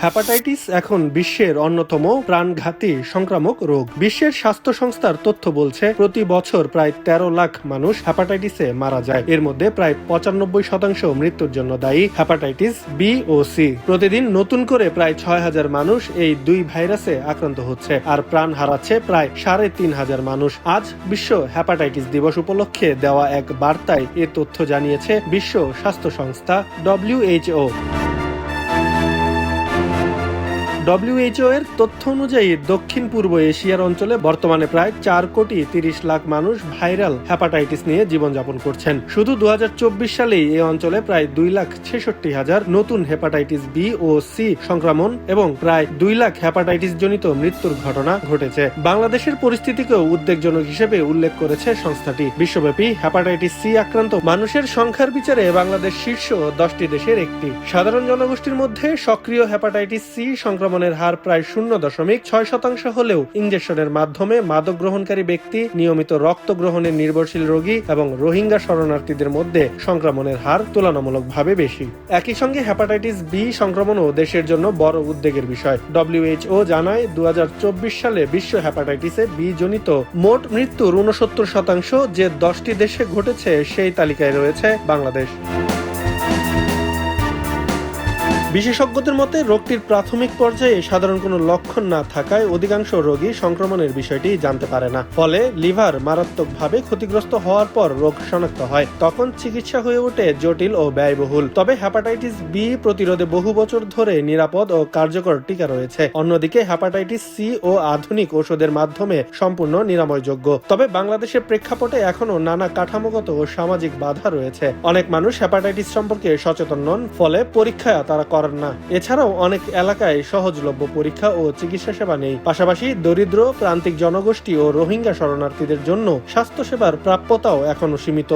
Hepatitis এখন বিশ্বের অন্যতম প্রাণঘাতী সংক্রামক রোগ। বিশ্বের স্বাস্থ্য সংস্থার তথ্য বলছে প্রতি বছর প্রায় ১৩ লাখ মানুষ হ্যাপাটাইটিসে মারা যায়। এর মধ্যে প্রায় ৯৫% মৃত্যুর জন্য দায়ী হ্যাপাটাইটিস বি ও সি। প্রতিদিন নতুন করে প্রায় ৬,০০০ মানুষ এই দুই ভাইরাসে আক্রান্ত হচ্ছে আর প্রাণ হারাচ্ছে প্রায় ৩,৫০০ মানুষ। আজ বিশ্ব হ্যাপাটাইটিস দিবস উপলক্ষে দেওয়া এক বার্তায় এ তথ্য জানিয়েছে বিশ্ব স্বাস্থ্য সংস্থা WHO। WHO এর তথ্য অনুযায়ী দক্ষিণ পূর্ব এশিয়ার অঞ্চলে বর্তমানে প্রায় ৪,৩০,০০,০০০ মানুষ ভাইরাল হ্যাপাটাইটিস নিয়ে জীবনযাপন করছেন। শুধু ২০২৪ সালেই এই অঞ্চলে প্রায় ২,৬৬,০০০ নতুন হেপাটাইটিস বি ও সি সংক্রমণ এবং প্রায় ২ লাখ হ্যাপাটাইটিস জনিত মৃত্যুর ঘটনা ঘটেছে। বাংলাদেশের পরিস্থিতিকেও উদ্বেগজনক হিসেবে উল্লেখ করেছে সংস্থাটি। বিশ্বব্যাপী হ্যাপাটাইটিস সি আক্রান্ত মানুষের সংখ্যার বিচারে বাংলাদেশ শীর্ষ ১০টি দেশের একটি। সাধারণ জনগোষ্ঠীর মধ্যে সক্রিয় হ্যাপাটাইটিস সি সংক্রমণের হার প্রায় ০.৬% হলেও ইনজেকশনের মাধ্যমে মাদক গ্রহণকারী ব্যক্তি, নিয়মিত রক্ত গ্রহণের নির্ভরশীল রোগী এবং রোহিঙ্গা শরণার্থীদের মধ্যে সংক্রমণের হার তুলনামূলকভাবে বেশি। একই সঙ্গে হ্যাপাটাইটিস বি সংক্রমণও দেশের জন্য বড় উদ্বেগের বিষয়। WHO জানায় ২০২৪ সালে বিশ্ব হ্যাপাটাইটিসে বি জনিত মোট মৃত্যুর ৬৯% যে ১০টি দেশে ঘটেছে সেই তালিকায় রয়েছে বাংলাদেশ। বিশেষজ্ঞদের মতে রোগটির প্রাথমিক পর্যায়ে সাধারণ কোনো লক্ষণ না থাকায় অধিকাংশ রোগী সংক্রমণের বিষয়টি জানতে পারে না। ফলে লিভার মারাত্মকভাবে ক্ষতিগ্রস্ত হওয়ার পর রোগ শনাক্ত হয়। তখন চিকিৎসা হয়ে ওঠে জটিল ও ব্যয়বহুল। তবে হ্যাপাটাইটিস বি প্রতিরোধে বহু বছর ধরে নিরাপদ ও কার্যকর টিকা রয়েছে। অন্যদিকে হ্যাপাটাইটিস সি ও আধুনিক ওষুধের মাধ্যমে সম্পূর্ণ নিরাময়যোগ্য। তবে বাংলাদেশের প্রেক্ষাপটে এখনো নানা কাঠামোগত ও সামাজিক বাধা রয়েছে। অনেক মানুষ হ্যাপাটাইটিস সম্পর্কে সচেতন নন, ফলে পরীক্ষা তারা না। এছাড়াও অনেক এলাকায় সহজলভ্য পরীক্ষা ও চিকিৎসা সেবা নেই। পাশাপাশি দরিদ্র, প্রান্তিক জনগোষ্ঠী ও রোহিঙ্গা শরণার্থীদের জন্য স্বাস্থ্যসেবার প্রাপ্যতাও এখনো সীমিত।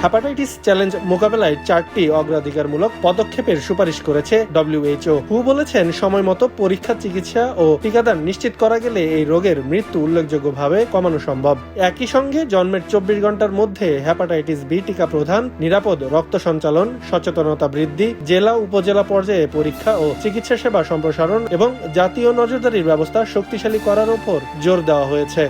হ্যাপাটাইটিস চ্যালেঞ্জ মোকাবেলায় ৪টি অগ্রাধিকারমূলক পদক্ষেপের সুপারিশ করেছে WHO। হু বলেছেন, সময় মতো পরীক্ষা, চিকিৎসা ও টিকাদান নিশ্চিত করা গেলে এই রোগের মৃত্যু উল্লেখযোগ্যভাবে কমানো সম্ভব। একই সঙ্গে জন্মের ২৪ ঘন্টার মধ্যে হ্যাপাটাইটিস বি টিকা প্রদান, নিরাপদ রক্ত সঞ্চালন, সচেতনতা বৃদ্ধি, জেলা উপজেলা পর্যায়ে পরীক্ষা ও চিকিৎসা সেবা সম্প্রসারণ এবং জাতীয় নজরদারির ব্যবস্থা শক্তিশালী করার উপর জোর দেওয়া হয়েছে।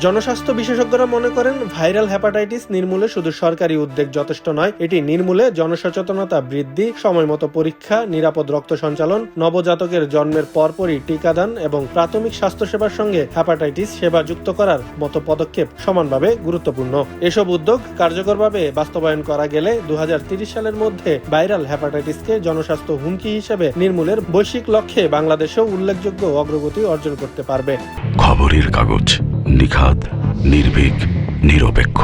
জনস্বাস্থ্য বিশেষজ্ঞরা মনে করেন, ভাইরাল হ্যাপাটাইটিস নির্মূলে শুধু সরকারি উদ্যোগ যথেষ্ট নয়, এটি নির্মূলে জনসচেতনতা বৃদ্ধি, সময়মতো পরীক্ষা, নিরাপদ রক্ত সঞ্চালন, নবজাতকের জন্মের পরপরই টিকাদান এবং প্রাথমিক স্বাস্থ্যসেবার সঙ্গে হ্যাপাটাইটিস সেবা যুক্ত করার মতো পদক্ষেপ সমানভাবে গুরুত্বপূর্ণ। এসব উদ্যোগ কার্যকরভাবে বাস্তবায়ন করা গেলে ২০৩০ সালের মধ্যে ভাইরাল হ্যাপাটাইটিসকে জনস্বাস্থ্য হুমকি হিসেবে নির্মূলের বৈশ্বিক লক্ষ্যে বাংলাদেশও উল্লেখযোগ্য অগ্রগতি অর্জন করতে পারবে। খবরের কাগজ, নিখাদ, নির্ভীক, নিরপেক্ষ।